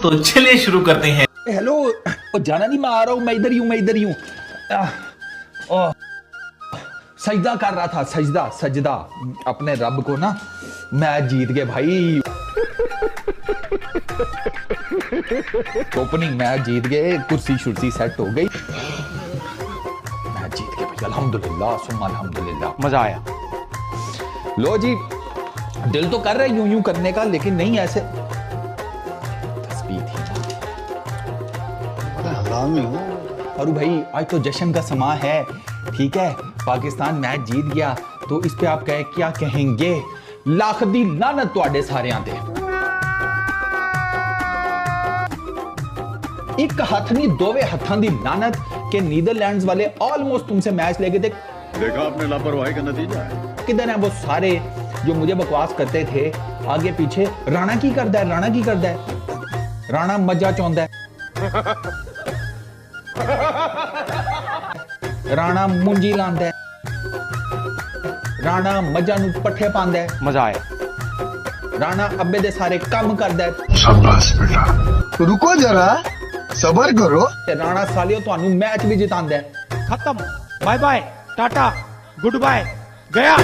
तो चलिए शुरू करते हैं। हेलो, जाना नहीं, मैं आ रहा हूँ, मैं इधर ही हूँ, मैं इधर ही हूँ। सजदा कर रहा था, सजदा सजदा अपने रब को ना। मैच जीत गए भाई, ओपनिंग मैच जीत गए, कुर्सी शुर्सी सेट हो गई, मैच जीत गए भाई, अल्हम्दुलिल्लाह सुम्मा अल्हम्दुलिल्लाह, मजा आया। लो जी, दिल तो कर रहा है यूं यूं करने का, लेकिन नहीं ऐसे तस्बीह थी। हरामी हो अरु भाई, आज तो जश्न का समा है, ठीक है, पाकिस्तान मैच जीत गया, तो इस पे आप क्या कहेंगे? लाख दी लानत तुहाडे सारियां ते। एक हाथ नहीं, दोवे हाथां दी लानत के नीदरलैंड्स वाले ऑलमोस्ट तुमसे मैच लेके थे। देखा आपने लापरवाही का नतीजा है। किधर हैं वो सारे जो मुझे बकवास करते थे आगे पीछे? राणा की करदा है, राणा की करदा है, राणा मजा चाहता है, राणा मुंजी लांदा है, राणा मजा नू पट्ठे पांदा है, मजा आया, राणा अब्बे दे सारे काम करदा है। शाबाश बेटा, रुको जरा, सबर करो। ते राणा सालियो तुहानू मैच भी जितांदा है। खत्म, बाय बाय, टाटा, गुड बाय, गया।